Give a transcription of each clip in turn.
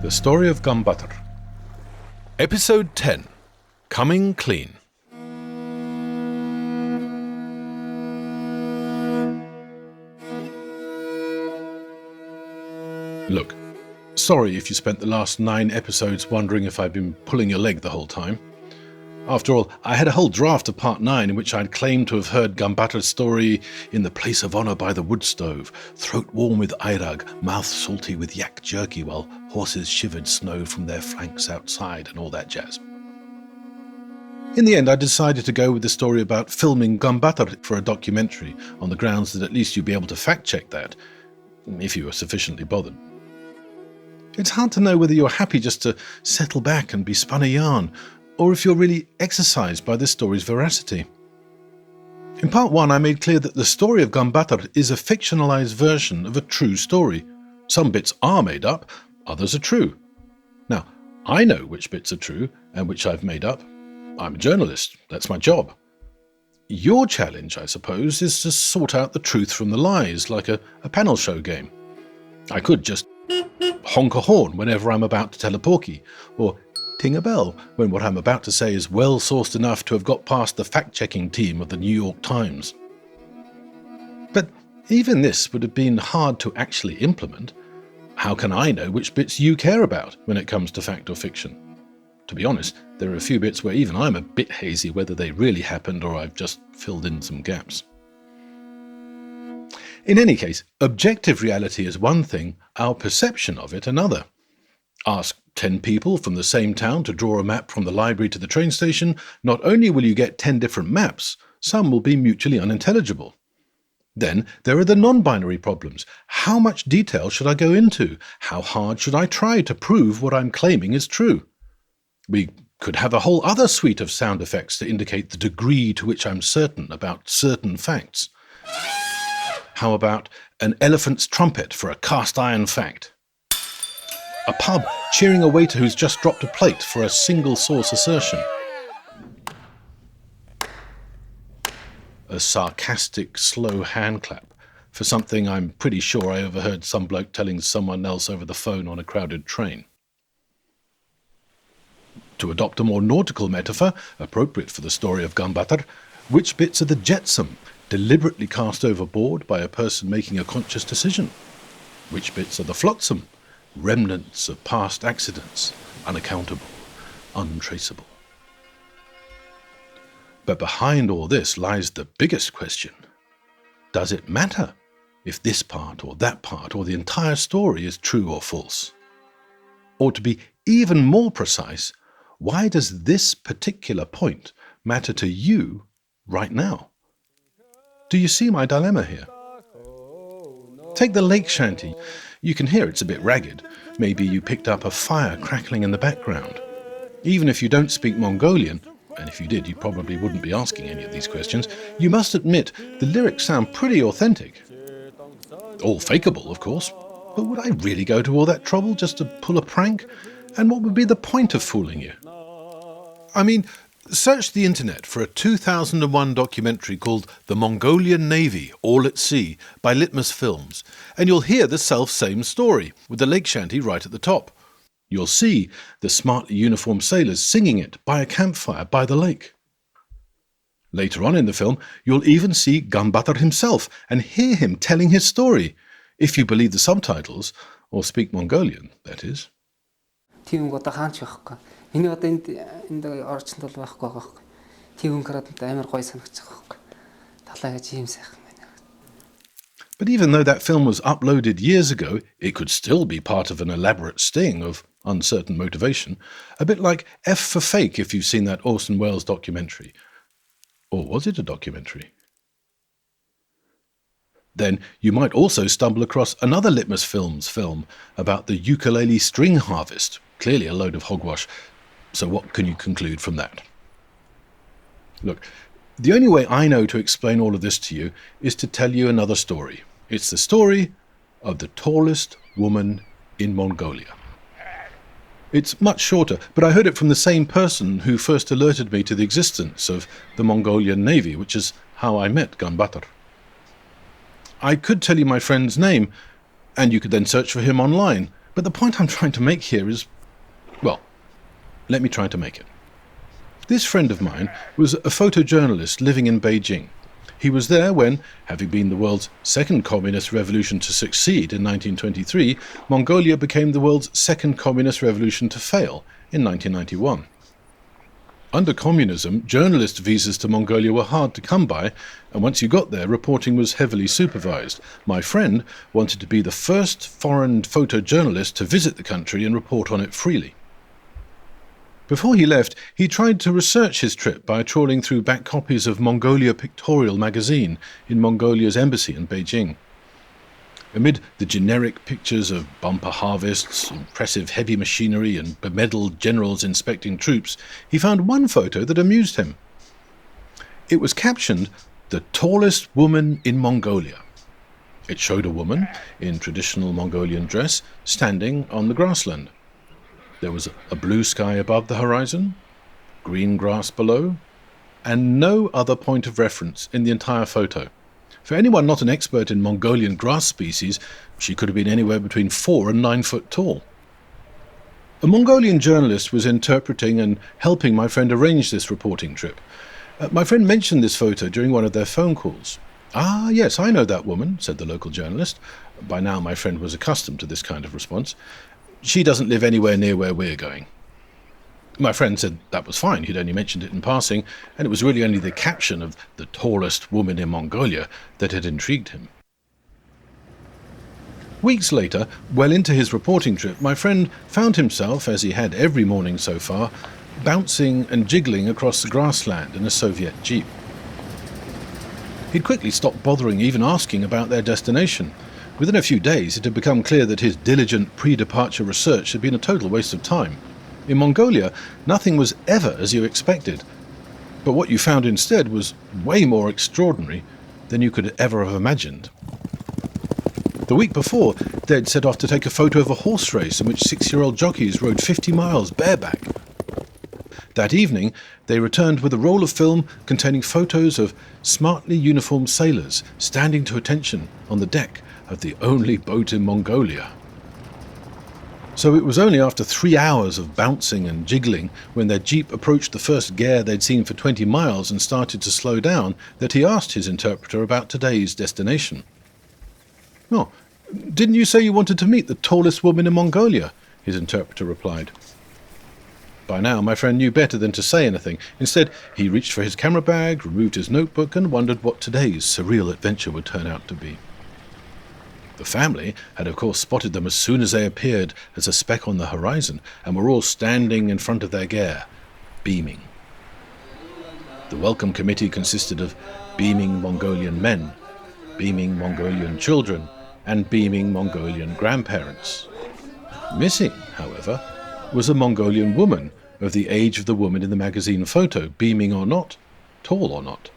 The Story of Ulaan Baatar. Episode 10. Coming Clean. Look, sorry if you spent the last 9 episodes wondering if I'd been pulling your leg the whole time. After all, I had a whole draft of part 9 in which I'd claimed to have heard Ulaan Baatar's story in the place of honour by the wood stove, throat warm with airag, mouth salty with yak jerky while horses shivered snow from their flanks outside and all that jazz. In the end, I decided to go with the story about filming Ulaan Baatar for a documentary on the grounds that at least you'd be able to fact-check that, if you were sufficiently bothered. It's hard to know whether you're happy just to settle back and be spun a yarn, or if you're really exercised by this story's veracity. In part 1, I made clear that the story of Ulaan Baatar is a fictionalized version of a true story. Some bits are made up, others are true. Now, I know which bits are true and which I've made up. I'm a journalist, that's my job. Your challenge, I suppose, is to sort out the truth from the lies, like a panel show game. I could just honk a horn whenever I'm about to tell a porky, or ting a bell when what I'm about to say is well-sourced enough to have got past the fact-checking team of the New York Times. But even this would have been hard to actually implement. How can I know which bits you care about when it comes to fact or fiction? To be honest, there are a few bits where even I'm a bit hazy whether they really happened or I've just filled in some gaps. In any case, objective reality is one thing, our perception of it another. Ask 10 people from the same town to draw a map from the library to the train station, not only will you get 10 different maps, some will be mutually unintelligible. Then there are the non-binary problems. How much detail should I go into? How hard should I try to prove what I'm claiming is true? We could have a whole other suite of sound effects to indicate the degree to which I'm certain about certain facts. How about an elephant's trumpet for a cast-iron fact? A pub cheering a waiter who's just dropped a plate for a single-source assertion. A sarcastic, slow hand clap for something I'm pretty sure I overheard some bloke telling someone else over the phone on a crowded train. To adopt a more nautical metaphor, appropriate for the story of Ulaan Baatar, which bits are the jetsam, deliberately cast overboard by a person making a conscious decision? Which bits are the flotsam, remnants of past accidents, unaccountable, untraceable? But behind all this lies the biggest question. Does it matter if this part or that part or the entire story is true or false? Or to be even more precise, why does this particular point matter to you right now? Do you see my dilemma here? Take the lake shanty. You can hear it's a bit ragged. Maybe you picked up a fire crackling in the background. Even if you don't speak Mongolian, and if you did, you probably wouldn't be asking any of these questions, you must admit the lyrics sound pretty authentic. All fakeable, of course, but would I really go to all that trouble just to pull a prank? And what would be the point of fooling you? I mean, search the internet for a 2001 documentary called The Mongolian Navy, All at Sea, by Litmus Films, and you'll hear the self-same story, with the lake shanty right at the top. You'll see the smartly uniformed sailors singing it by a campfire by the lake. Later on in the film, you'll even see Ulaan Baatar himself and hear him telling his story, if you believe the subtitles, or speak Mongolian, that is. Тийм одоо хаанч байхгүй. Миний одоо энд орчинд бол байхгүй байгаа байхгүй. Тийм өнгөрөөд амар гоё санагдчих байхгүй. Талаа гэж ийм сайхан байна. But even though that film was uploaded years ago, it could still be part of an elaborate sting of uncertain motivation, a bit like F for Fake if you've seen that Orson Welles documentary. Or was it a documentary? Then you might also stumble across another Litmus Films film about the ukulele string harvest, clearly a load of hogwash. So what can you conclude from that? Look, the only way I know to explain all of this to you is to tell you another story. It's the story of the tallest woman in Mongolia. It's much shorter, but I heard it from the same person who first alerted me to the existence of the Mongolian Navy, which is how I met Ulaan Baatar. I could tell you my friend's name, and you could then search for him online, But the point I'm trying to make here is, well, let me try to make it. This friend of mine was a photojournalist living in Beijing. He was there when, having been the world's second communist revolution to succeed in 1923, Mongolia became the world's second communist revolution to fail in 1991. Under communism, journalist visas to Mongolia were hard to come by, and once you got there, reporting was heavily supervised. My friend wanted to be the first foreign photojournalist to visit the country and report on it freely. Before he left, he tried to research his trip by trawling through back copies of Mongolia Pictorial magazine in Mongolia's embassy in Beijing. Amid the generic pictures of bumper harvests, impressive heavy machinery, and bemedaled generals inspecting troops, he found one photo that amused him. It was captioned, "The tallest woman in Mongolia." It showed a woman, in traditional Mongolian dress, standing on the grassland. There was a blue sky above the horizon, green grass below, and no other point of reference in the entire photo. For anyone not an expert in Mongolian grass species, she could have been anywhere between 4 and 9 foot tall. A Mongolian journalist was interpreting and helping my friend arrange this reporting trip. My friend mentioned this photo during one of their phone calls. "Ah, yes, I know that woman," said the local journalist. By now my friend was accustomed to this kind of response. "She doesn't live anywhere near where we're going." My friend said that was fine, he'd only mentioned it in passing, and it was really only the caption of "the tallest woman in Mongolia" that had intrigued him. Weeks later, well into his reporting trip, my friend found himself, as he had every morning so far, bouncing and jiggling across the grassland in a Soviet jeep. He'd quickly stopped bothering even asking about their destination. Within a few days, it had become clear that his diligent pre-departure research had been a total waste of time. In Mongolia, nothing was ever as you expected. But what you found instead was way more extraordinary than you could ever have imagined. The week before, they'd set off to take a photo of a horse race in which 6-year-old jockeys rode 50 miles bareback. That evening, they returned with a roll of film containing photos of smartly uniformed sailors standing to attention on the deck of the only boat in Mongolia. So it was only after 3 hours of bouncing and jiggling, when their jeep approached the first gare they'd seen for 20 miles and started to slow down, that he asked his interpreter about today's destination. "Oh, didn't you say you wanted to meet the tallest woman in Mongolia?" his interpreter replied. By now, my friend knew better than to say anything. Instead, he reached for his camera bag, removed his notebook, and wondered what today's surreal adventure would turn out to be. The family had of course spotted them as soon as they appeared as a speck on the horizon, and were all standing in front of their gare, beaming. The welcome committee consisted of beaming Mongolian men, beaming Mongolian children, and beaming Mongolian grandparents. Missing, however, was a Mongolian woman of the age of the woman in the magazine photo, beaming or not, tall or not.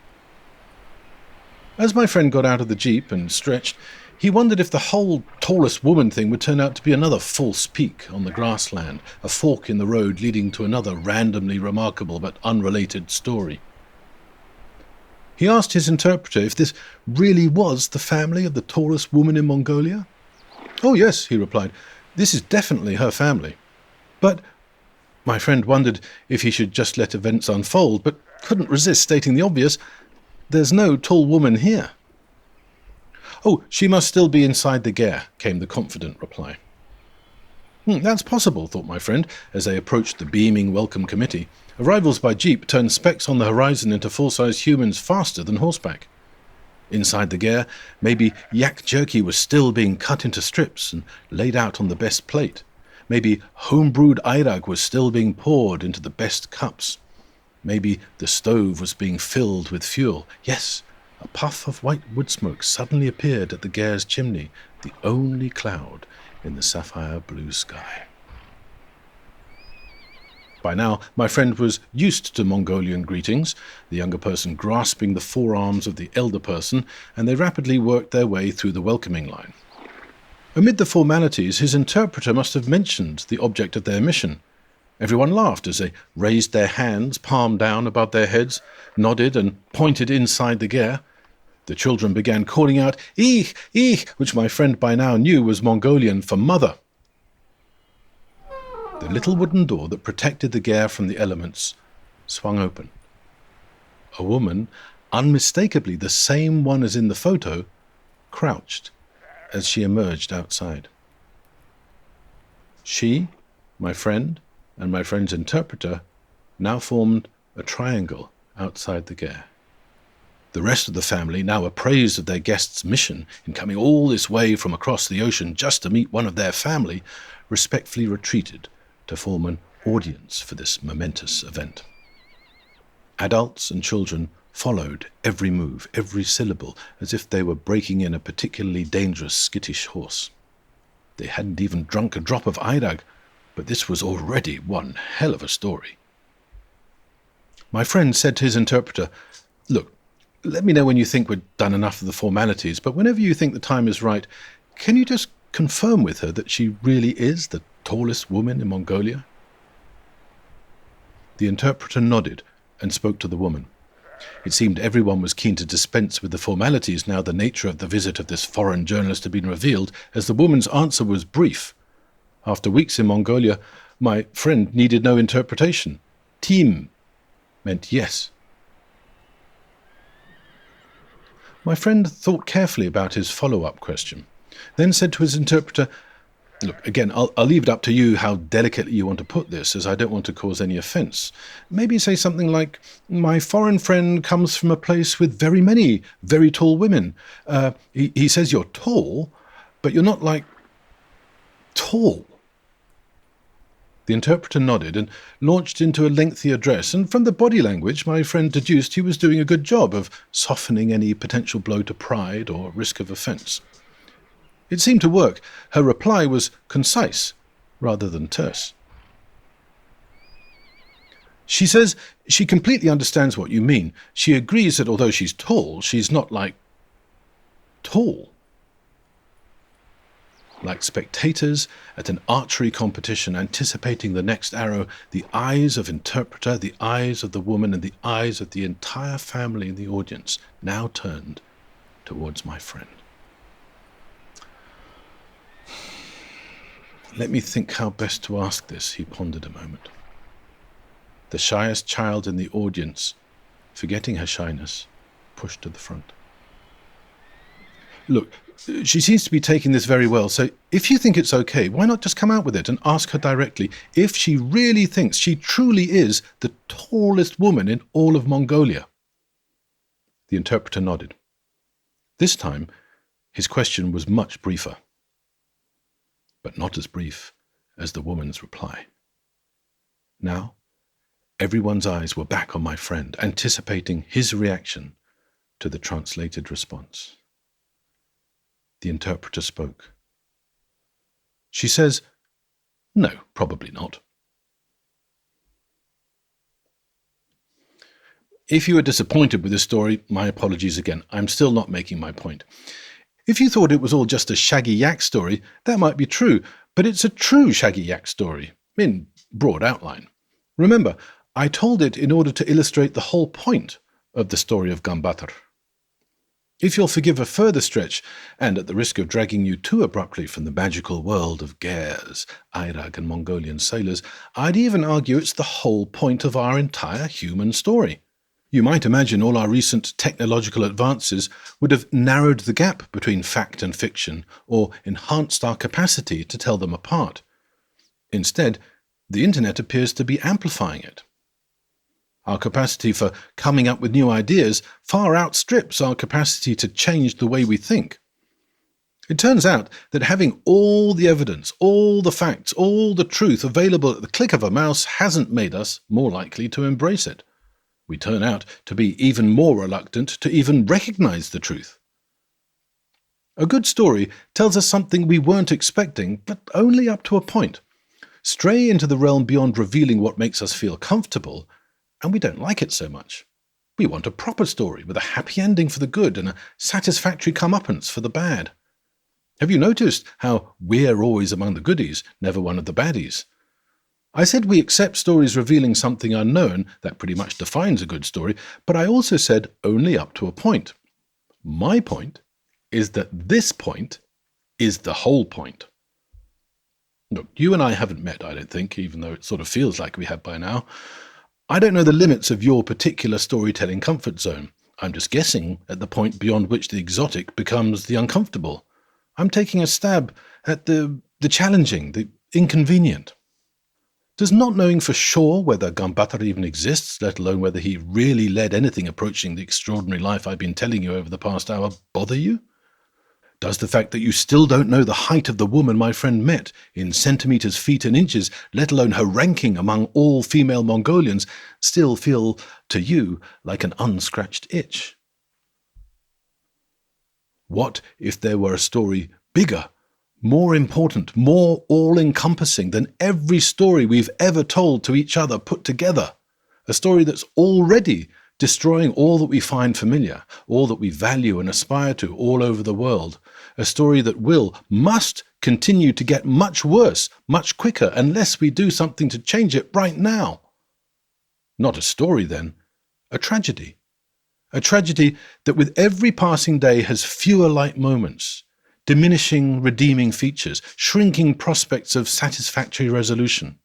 As my friend got out of the jeep and stretched, he wondered if the whole tallest woman thing would turn out to be another false peak on the grassland, a fork in the road leading to another randomly remarkable but unrelated story. He asked his interpreter if this really was the family of the tallest woman in Mongolia. "Oh yes," he replied, "this is definitely her family." But my friend wondered if he should just let events unfold, but couldn't resist stating the obvious: "There's no tall woman here." "Oh, she must still be inside the gare," came the confident reply. That's possible, thought my friend, as they approached the beaming welcome committee. Arrivals by jeep turned specks on the horizon into full-sized humans faster than horseback. Inside the gare, maybe yak jerky was still being cut into strips and laid out on the best plate. Maybe home-brewed airag was still being poured into the best cups. Maybe the stove was being filled with fuel. Yes, a puff of white wood smoke suddenly appeared at the gare's chimney, the only cloud in the sapphire blue sky. By now, my friend was used to Mongolian greetings, the younger person grasping the forearms of the elder person, and they rapidly worked their way through the welcoming line. Amid the formalities, his interpreter must have mentioned the object of their mission. Everyone laughed as they raised their hands, palm down above their heads, nodded and pointed inside the gare. The children began calling out, "Ich, ich," which my friend by now knew was Mongolian for mother. The little wooden door that protected the ger from the elements swung open. A woman, unmistakably the same one as in the photo, crouched as she emerged outside. She, my friend, and my friend's interpreter now formed a triangle outside the ger. The rest of the family, now appraised of their guest's mission in coming all this way from across the ocean just to meet one of their family, respectfully retreated to form an audience for this momentous event. Adults and children followed every move, every syllable, as if they were breaking in a particularly dangerous skittish horse. They hadn't even drunk a drop of Airag, but this was already one hell of a story. My friend said to his interpreter, "Look, let me know when you think we've done enough of the formalities, but whenever you think the time is right, can you just confirm with her that she really is the tallest woman in Mongolia?" The interpreter nodded and spoke to the woman. It seemed everyone was keen to dispense with the formalities now the nature of the visit of this foreign journalist had been revealed, as the woman's answer was brief. After weeks in Mongolia, my friend needed no interpretation. Team meant yes. My friend thought carefully about his follow-up question, then said to his interpreter, "Look, again, I'll leave it up to you how delicately you want to put this, as I don't want to cause any offence. Maybe say something like, my foreign friend comes from a place with very many very tall women. He says you're tall, but you're not like tall." The interpreter nodded and launched into a lengthy address, and from the body language my friend deduced he was doing a good job of softening any potential blow to pride or risk of offence. It seemed to work. Her reply was concise rather than terse. "She says she completely understands what you mean. She agrees that although she's tall, she's not like tall. Like spectators at an archery competition anticipating the next arrow, the eyes of interpreter, the eyes of the woman, and the eyes of the entire family in the audience now turned towards my friend." "Let me think how best to ask this," he pondered a moment. The shyest child in the audience, forgetting her shyness, pushed to the front. "Look, she seems to be taking this very well, so if you think it's okay, why not just come out with it and ask her directly if she really thinks she truly is the tallest woman in all of Mongolia?" The interpreter nodded. This time, his question was much briefer, but not as brief as the woman's reply. Now, everyone's eyes were back on my friend, anticipating his reaction to the translated response. The interpreter spoke. "She says, no, probably not." If you were disappointed with this story, my apologies again. I'm still not making my point. If you thought it was all just a shaggy yak story, that might be true, but it's a true shaggy yak story, in broad outline. Remember, I told it in order to illustrate the whole point of the story of Ulaan Baatar. If you'll forgive a further stretch, and at the risk of dragging you too abruptly from the magical world of gers, Airag and Mongolian sailors, I'd even argue it's the whole point of our entire human story. You might imagine all our recent technological advances would have narrowed the gap between fact and fiction, or enhanced our capacity to tell them apart. Instead, the internet appears to be amplifying it. Our capacity for coming up with new ideas far outstrips our capacity to change the way we think. It turns out that having all the evidence, all the facts, all the truth available at the click of a mouse hasn't made us more likely to embrace it. We turn out to be even more reluctant to even recognize the truth. A good story tells us something we weren't expecting, but only up to a point. Stray into the realm beyond revealing what makes us feel comfortable, and we don't like it so much. We want a proper story with a happy ending for the good and a satisfactory comeuppance for the bad. Have you noticed how we're always among the goodies, never one of the baddies? I said we accept stories revealing something unknown. That pretty much defines a good story, but I also said only up to a point. My point is that this point is the whole point. Look, you and I haven't met, I don't think, even though it sort of feels like we have by now. I don't know the limits of your particular storytelling comfort zone. I'm just guessing at the point beyond which the exotic becomes the uncomfortable. I'm taking a stab at the challenging, the inconvenient. Does not knowing for sure whether Baatar even exists, let alone whether he really led anything approaching the extraordinary life I've been telling you over the past hour, bother you? Does the fact that you still don't know the height of the woman my friend met, in centimetres, feet and inches, let alone her ranking among all female Mongolians, still feel to you like an unscratched itch? What if there were a story bigger, more important, more all-encompassing than every story we've ever told to each other put together? A story that's already destroying all that we find familiar, all that we value and aspire to all over the world. A story that must continue to get much worse, much quicker, unless we do something to change it right now. Not a story, then. A tragedy. A tragedy that with every passing day has fewer light moments, diminishing redeeming features, shrinking prospects of satisfactory resolution.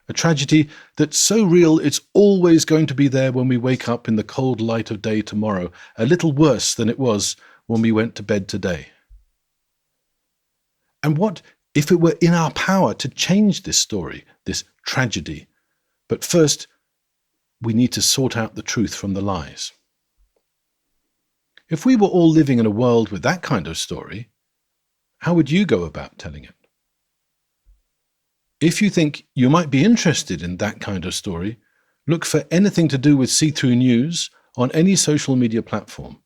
A tragedy that's so real it's always going to be there when we wake up in the cold light of day tomorrow, a little worse than it was when we went to bed today. And what if it were in our power to change this story, this tragedy? But first, we need to sort out the truth from the lies. If we were all living in a world with that kind of story, how would you go about telling it? If you think you might be interested in that kind of story, look for anything to do with see-through news on any social media platform.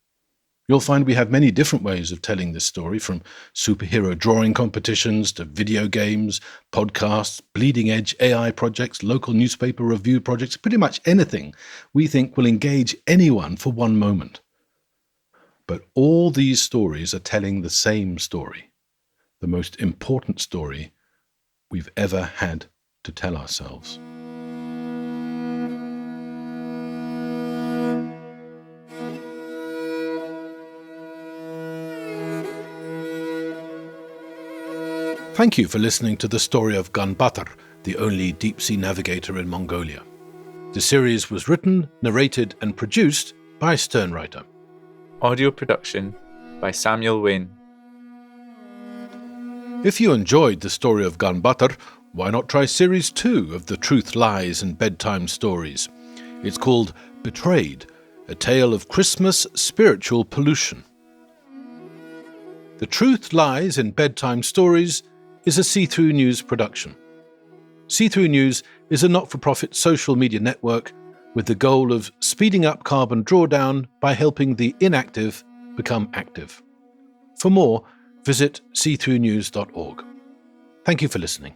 You'll find we have many different ways of telling this story, from superhero drawing competitions to video games, podcasts, bleeding-edge AI projects, local newspaper review projects, pretty much anything we think will engage anyone for one moment. But all these stories are telling the same story, the most important story we've ever had to tell ourselves. Thank you for listening to the story of Ulaan Baatar, the only deep-sea navigator in Mongolia. The series was written, narrated and produced by Sternwriter. Audio production by Samuel Wynne. If you enjoyed the story of Ulaan Baatar, why not try Series 2 of the Truth, Lies and Bedtime Stories? It's called Betrayed, a tale of Christmas spiritual pollution. The Truth, Lies and Bedtime Stories is a See-Through News production. See-Through News is a not-for-profit social media network with the goal of speeding up carbon drawdown by helping the inactive become active. For more, visit seethroughnews.org. Thank you for listening.